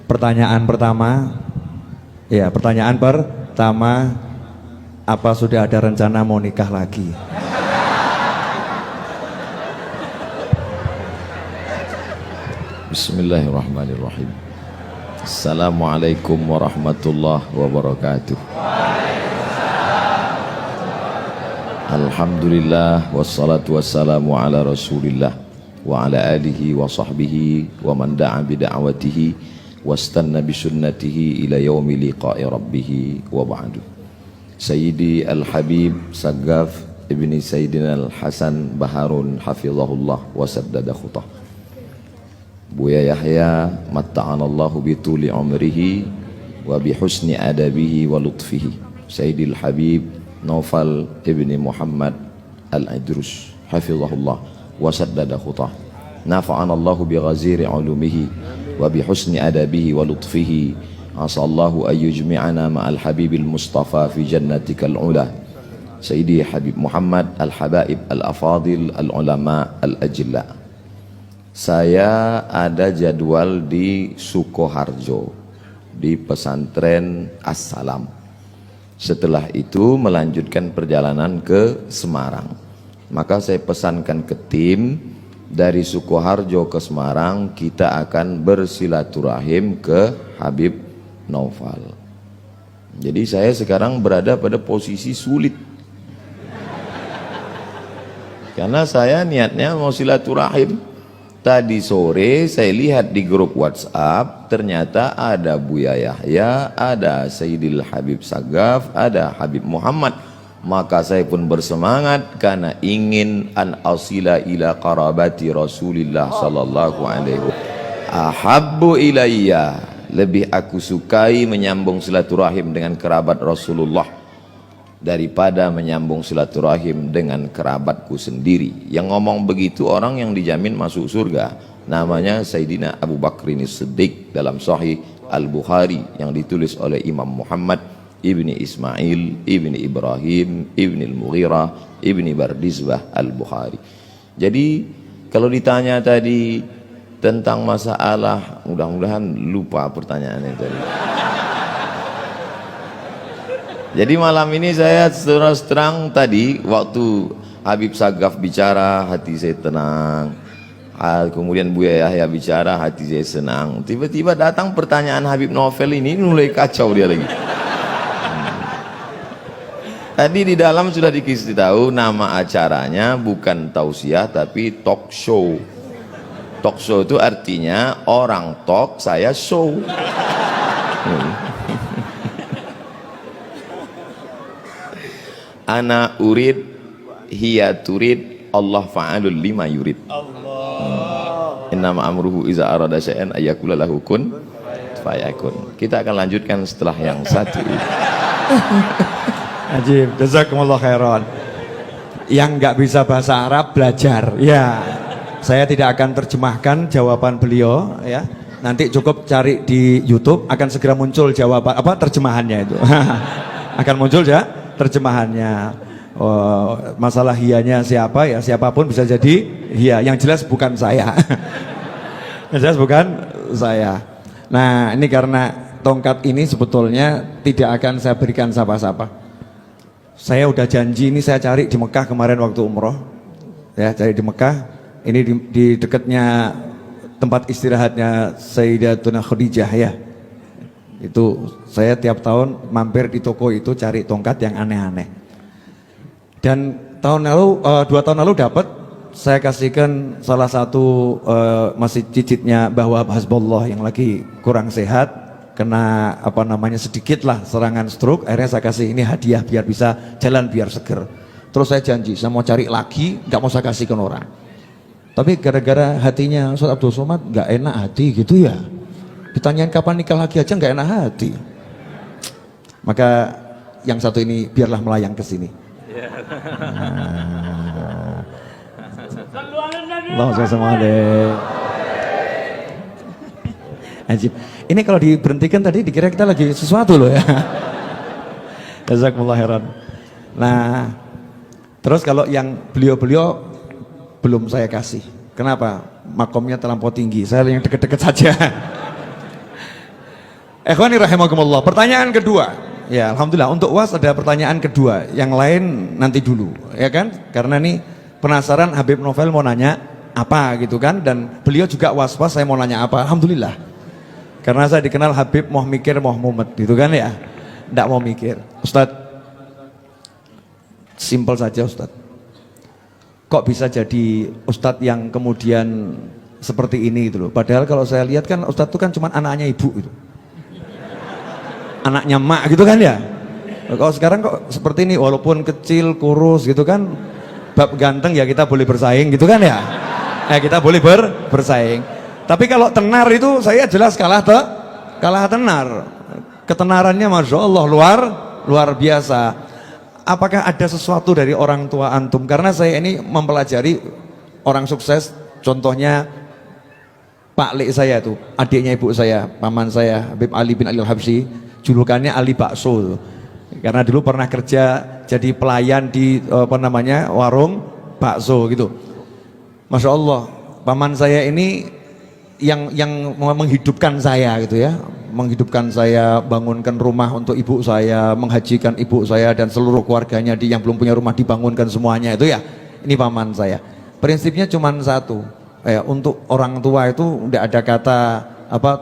Pertanyaan pertama, ya pertanyaan pertama, apa sudah ada rencana mau nikah lagi? Bismillahirrahmanirrahim. Assalamualaikum warahmatullahi wabarakatuh. Alhamdulillah wassalatu wassalamu ala rasulillah wa ala alihi wa sahbihi wa man da'a bida'watihi wastanna bisunnatihi ila yaumi liqa'i rabbih wa ba'du. Sayyidi Al-Habib Saggaf ibni Sayyidina Al-Hasan Baharun hafizahullah wa saddada khutah. Buya Yahya matta'anallahu bituli umrihi wa bihusni adabihi wa lutfihi. Sayyidil Habib Naufal ibni Muhammad Al-Idrus hafizahullah wa saddada khutah. Nafa'anallahu bighaziri ulumihi wa bihusni adabihi wa lutfihi. Asallahu ayyujmi'ana ma'al habibil mustafa fi jannatikal ula. Sayyidi Habib Muhammad Al-Habaib Al-Afadil Al-Ulama Al-Ajilla. Saya ada jadwal di Sukoharjo di pesantren As-Salam. Setelah itu melanjutkan perjalanan ke Semarang. Maka saya pesankan ke tim dari Sukoharjo ke Semarang, kita akan bersilaturahim ke Habib Naufal. Jadi saya sekarang berada pada posisi sulit. Karena saya niatnya mau silaturahim. Tadi sore saya lihat di grup WhatsApp, ternyata ada Buya Yahya, ada Sayyidil Habib Saggaf, ada Habib Muhammad. Maka saya pun bersemangat karena ingin an asila ila qarabati Rasulillah sallallahu alaihi wasallam. Ahabbu ilayya, lebih aku sukai menyambung silaturahim dengan kerabat Rasulullah daripada menyambung silaturahim dengan kerabatku sendiri. Yang ngomong begitu orang yang dijamin masuk surga. Namanya Sayyidina Abu Bakrin Siddiq dalam Sahih Al-Bukhari yang ditulis oleh Imam Muhammad ibni Ismail ibni Ibrahim ibni Al-Mughirah ibni Bardizbah Al-Bukhari. Jadi kalau ditanya tadi tentang masalah, mudah-mudahan lupa pertanyaannya tadi. Jadi malam ini saya terus terang, tadi waktu Habib Saggaf bicara hati saya tenang, kemudian Buya Yahya bicara hati saya senang. Tiba-tiba datang pertanyaan Habib Naufal ini mulai kacau dia lagi. Tadi di dalam sudah dikasih tahu nama acaranya bukan tausiah tapi talk show. Talk show itu artinya orang talk, saya show. Ana urid, hiya turid, Allah fa'alul lima yurid. Innama amruhu iza arada syai'an ayyakula lahu kun fayakun. Kita akan lanjutkan setelah yang satu ini. Ajib, jazakumullah khairan. Yang nggak bisa bahasa Arab belajar, ya. Saya tidak akan terjemahkan jawaban beliau, ya. Nanti cukup cari di YouTube, akan segera muncul jawaban terjemahannya itu. Akan muncul ya terjemahannya. Masalah hiyanya siapa ya, siapapun bisa jadi hiya. Yang jelas bukan saya. Yang jelas bukan saya. Nah, ini karena tongkat ini sebetulnya tidak akan saya berikan siapa-siapa. Saya udah janji ini saya cari di Mekah kemarin waktu umroh, ya, cari di Mekah. Ini di dekatnya tempat istirahatnya Sayyidatuna Khadijah, ya. Itu saya tiap tahun mampir di toko itu cari tongkat yang aneh-aneh. Dan tahun lalu 2 tahun lalu dapat, saya kasihkan salah satu masih cicitnya bahwa Hasbullah yang lagi kurang sehat, kena sedikit lah serangan stroke. Akhirnya saya kasih ini hadiah biar bisa jalan, biar seger. Terus saya janji saya mau cari lagi, nggak mau saya kasihkan orang. Tapi gara-gara hatinya Ustaz Abdul Somad nggak enak hati gitu ya, ditanyain kapan nikah lagi aja nggak enak hati. Maka yang satu ini biarlah melayang ke sini. Ajib. Ini kalau diberhentikan tadi dikira kita lagi sesuatu loh ya. Jazakumullah khairan. Nah, terus kalau yang beliau-beliau belum saya kasih. Kenapa? Makomnya terlampau tinggi. Saya yang deket-deket saja. Ikhwani rahimakumullah. Pertanyaan kedua. Ya, alhamdulillah untuk UAS ada pertanyaan kedua. Yang lain nanti dulu, ya kan? Karena nih penasaran Habib Novel mau nanya apa gitu kan, dan beliau juga was-was saya mau nanya apa. Alhamdulillah. Karena saya dikenal Habib mau mikir mau mumet gitu kan ya. Enggak mau mikir. Ustadz, simpel saja Ustadz. Kok bisa jadi Ustadz yang kemudian seperti ini gitu loh. Padahal kalau saya lihat kan Ustadz itu kan cuma anaknya ibu gitu. Anaknya mak gitu kan ya. Kalau sekarang kok seperti ini, walaupun kecil, kurus gitu kan, bab ganteng ya kita boleh bersaing gitu kan ya. Kita boleh bersaing. Tapi kalau tenar itu saya jelas kalah tenar. Ketenarannya Masya Allah luar biasa. Apakah ada sesuatu dari orang tua antum? Karena saya ini mempelajari orang sukses, contohnya Pak Lek saya itu, adiknya ibu saya, paman saya, Habib Ali bin Ali Al-Habsyi, julukannya Ali Bakso. Karena dulu pernah kerja jadi pelayan di warung bakso gitu. Masya Allah, paman saya ini yang menghidupkan saya gitu ya, menghidupkan saya, bangunkan rumah untuk ibu saya, menghajikan ibu saya dan seluruh keluarganya yang belum punya rumah dibangunkan semuanya itu ya. Ini paman saya. Prinsipnya cuma satu, untuk orang tua itu tidak ada kata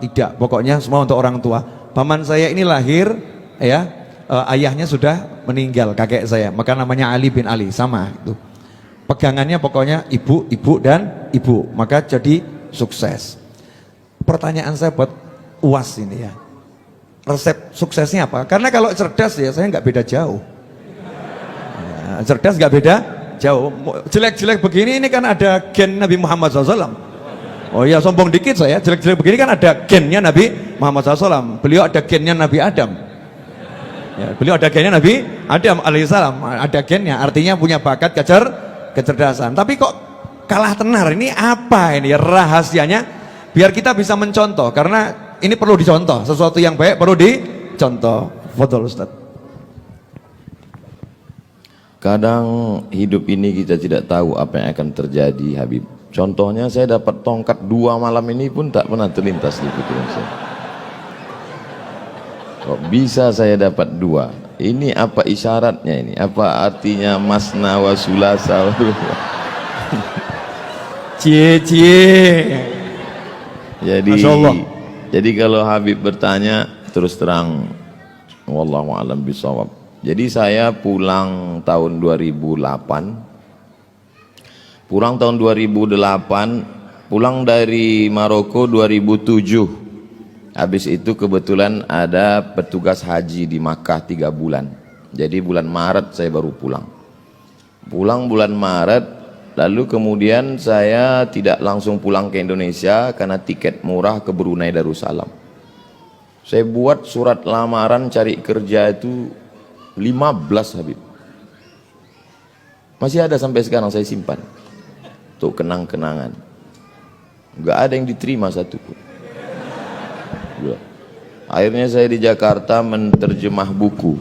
tidak, pokoknya semua untuk orang tua. Paman saya ini lahir ayahnya sudah meninggal, kakek saya, maka namanya Ali bin Ali, sama itu. Pegangannya pokoknya ibu, ibu dan ibu, maka jadi sukses. Pertanyaan saya buat UAS ini ya, resep suksesnya apa? Karena kalau cerdas ya saya nggak beda jauh. Cerdas nggak beda jauh. Jelek-jelek begini ini kan ada gen Nabi Muhammad SAW. Oh iya, sombong dikit saya, jelek-jelek begini kan ada gennya Nabi Muhammad SAW. Beliau ada gennya Nabi Adam. Ya, beliau ada gennya Nabi Adam alaihissalam, ada gennya, artinya punya bakat kecerdasan. Tapi kok kalah tenar, ini apa ini rahasianya? Biar kita bisa mencontoh, karena ini perlu dicontoh, sesuatu yang baik perlu dicontoh. Fadhol Ustaz. Kadang hidup ini kita tidak tahu apa yang akan terjadi, Habib. Contohnya saya dapat tongkat 2 malam ini pun tak pernah terlintas di pikiran saya. Kok bisa saya dapat 2? Ini apa isyaratnya ini? Apa artinya masna wa sulasa? Cie. Jadi kalau Habib bertanya terus terang, wallahu a'lam bishawab. Jadi saya pulang tahun 2008. Pulang dari Maroko 2007. Habis itu kebetulan ada petugas haji di Makkah 3 bulan. Jadi bulan Maret saya baru pulang. Pulang bulan Maret. Lalu kemudian saya tidak langsung pulang ke Indonesia karena tiket murah ke Brunei Darussalam. Saya buat surat lamaran cari kerja itu 15, Habib. Masih ada sampai sekarang saya simpan untuk kenang-kenangan. Enggak ada yang diterima satu pun. Akhirnya saya di Jakarta menerjemah buku.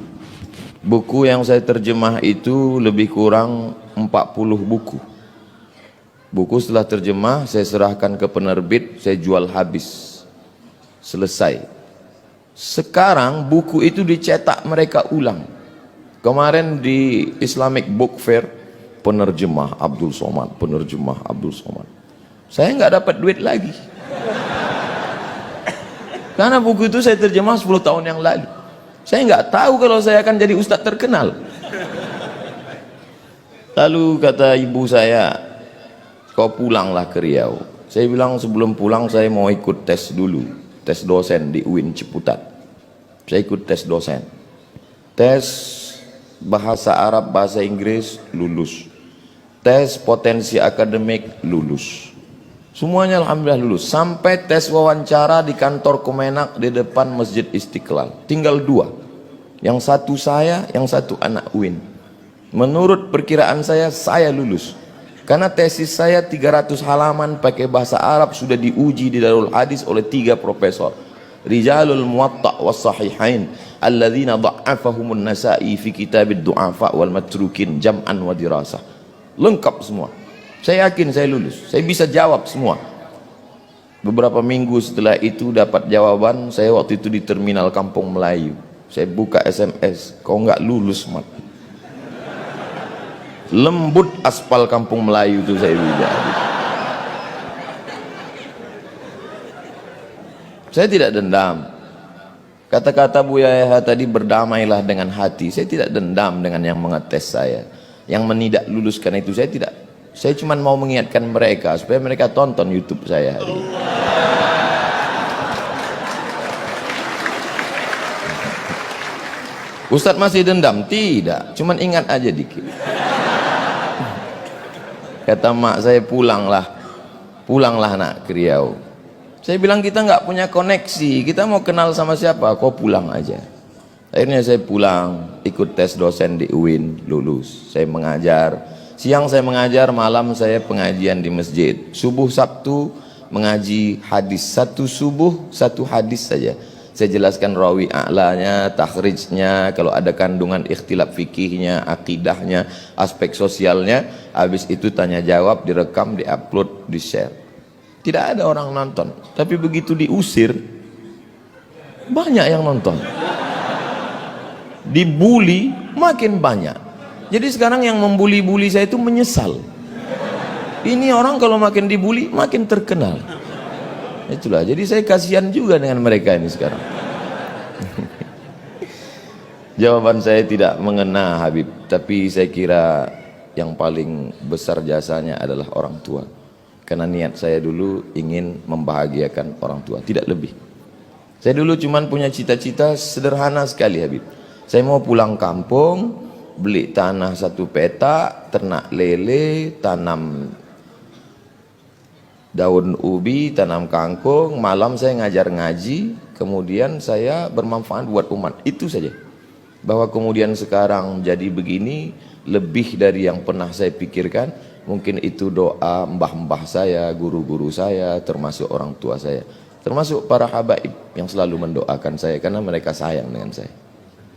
Buku yang saya terjemah itu lebih kurang 40 buku. Buku setelah terjemah saya serahkan ke penerbit, saya jual habis. Selesai. Sekarang buku itu dicetak mereka ulang. Kemarin di Islamic Book Fair, penerjemah Abdul Somad, penerjemah Abdul Somad. Saya nggak dapat duit lagi. Karena buku itu saya terjemah 10 tahun yang lalu. Saya nggak tahu kalau saya akan jadi ustadz terkenal. Lalu kata ibu saya, kau pulanglah ke Riau. Saya bilang sebelum pulang saya mau ikut tes dulu, tes dosen di UIN Ciputat. Saya ikut tes dosen, tes bahasa Arab, bahasa Inggris, lulus. Tes potensi akademik, lulus. Semuanya alhamdulillah lulus. Sampai tes wawancara di kantor Kemenak di depan Masjid Istiqlal. Tinggal 2. Yang satu saya, yang satu anak UIN. Menurut perkiraan saya lulus. Karena tesis saya 300 halaman pakai bahasa Arab sudah diuji di Darul Hadis oleh 3 profesor. Rijalul Muwatta' was Sahihain alladzina dha'afahumun Nasa'i fi kitabid du'afa wal matrukin jam'an wa dirasah. Lengkap semua. Saya yakin saya lulus. Saya bisa jawab semua. Beberapa minggu setelah itu dapat jawaban, saya waktu itu di terminal Kampung Melayu. Saya buka SMS, kau nggak lulus mat. Lembut aspal Kampung Melayu itu saya bilang. Saya tidak dendam. Kata-kata Buya Yahya tadi, berdamailah dengan hati. Saya tidak dendam dengan yang mengetes saya, yang tidak lulus karena itu. Saya tidak. Saya cuma mau mengingatkan mereka supaya mereka tonton YouTube saya hari ini. Ustadz masih dendam? Tidak, cuman ingat aja dikit. Kata mak saya, pulanglah nak ke Riau. Saya bilang kita nggak punya koneksi, kita mau kenal sama siapa? Kau pulang aja. Akhirnya saya pulang, ikut tes dosen di UIN, lulus. Saya mengajar, siang saya mengajar, malam saya pengajian di masjid. Subuh Sabtu mengaji hadis, satu subuh satu hadis saja. Saya jelaskan rawi a'lanya, takhrijnya, kalau ada kandungan ikhtilaf fikihnya, akidahnya, aspek sosialnya. Habis itu tanya jawab, direkam, diupload, di-share. Tidak ada orang nonton, tapi begitu diusir, banyak yang nonton. Dibully, makin banyak. Jadi sekarang yang membuli-buli saya itu menyesal. Ini orang kalau makin dibully, makin terkenal. Itulah, jadi saya kasihan juga dengan mereka ini sekarang. Jawaban saya tidak mengena Habib, tapi saya kira yang paling besar jasanya adalah orang tua. Karena niat saya dulu ingin membahagiakan orang tua, tidak lebih. Saya dulu cuman punya cita-cita sederhana sekali Habib. Saya mau pulang kampung, beli tanah 1 petak, ternak lele, tanam daun ubi, tanam kangkung, malam saya ngajar ngaji, kemudian saya bermanfaat buat umat. Itu saja. Bahwa kemudian sekarang jadi begini, lebih dari yang pernah saya pikirkan. Mungkin itu doa mbah-mbah saya, guru-guru saya, termasuk orang tua saya, termasuk para habaib yang selalu mendoakan saya karena mereka sayang dengan saya,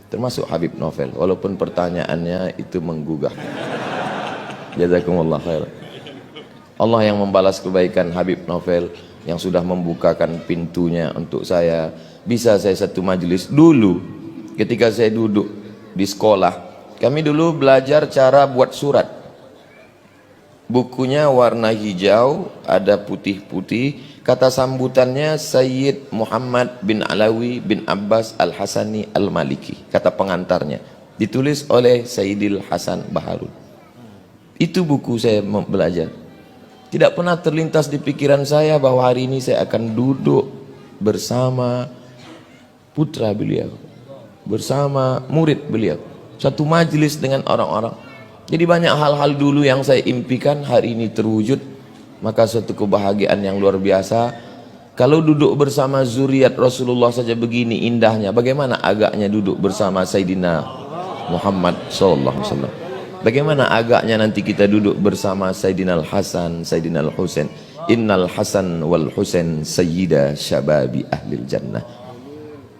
termasuk Habib Novel, walaupun pertanyaannya itu menggugah. Jazakumullah khair. Allah yang membalas kebaikan Habib Novel yang sudah membukakan pintunya untuk saya. Bisa saya satu majelis dulu ketika saya duduk di sekolah, kami dulu belajar cara buat surat. Bukunya warna hijau, ada putih-putih. Kata sambutannya Sayyid Muhammad bin Alawi bin Abbas Al-Hasani Al-Maliki. Kata pengantarnya ditulis oleh Sayyidil Hasan Baharun. Itu buku saya belajar. Tidak pernah terlintas di pikiran saya bahwa hari ini saya akan duduk bersama putra beliau, bersama murid beliau, satu majelis dengan orang-orang. Jadi banyak hal-hal dulu yang saya impikan hari ini terwujud. Maka suatu kebahagiaan yang luar biasa. Kalau duduk bersama zuriat Rasulullah saja begini indahnya, bagaimana agaknya duduk bersama Sayyidina Muhammad SAW. Bagaimana agaknya nanti kita duduk bersama Sayyidina Al-Hasan, Sayyidina Al-Husain. Innal Hasan wal Husain sayyida syababi ahlil jannah.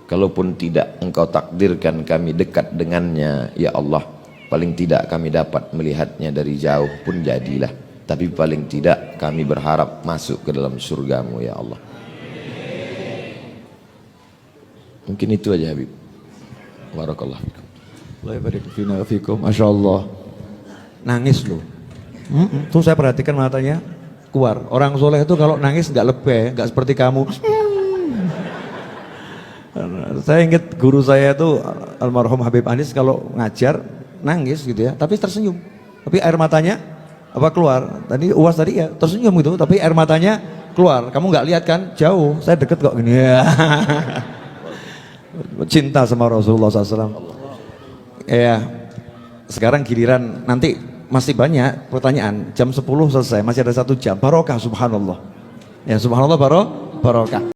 Kalaupun tidak engkau takdirkan kami dekat dengannya, ya Allah, paling tidak kami dapat melihatnya dari jauh pun jadilah. Tapi paling tidak kami berharap masuk ke dalam surgamu ya Allah. Mungkin itu aja Habib. Barakallah fikum. Allah barik fina fikum. Masya Allah. Nangis loh. Tuh saya perhatikan matanya keluar. Orang soleh itu kalau nangis nggak lebih, nggak seperti kamu. Saya ingat guru saya itu almarhum Habib Anis kalau ngajar nangis gitu ya, tapi tersenyum, tapi air matanya apa keluar. Tadi UAS tadi ya tersenyum gitu, tapi air matanya keluar. Kamu nggak lihat kan, jauh, saya deket kok gini ya. Cinta sama Rasulullah SAW. Ya, sekarang giliran, nanti masih banyak pertanyaan. Jam 10 selesai, masih ada 1 jam. Barokah subhanallah. Ya subhanallah barokah.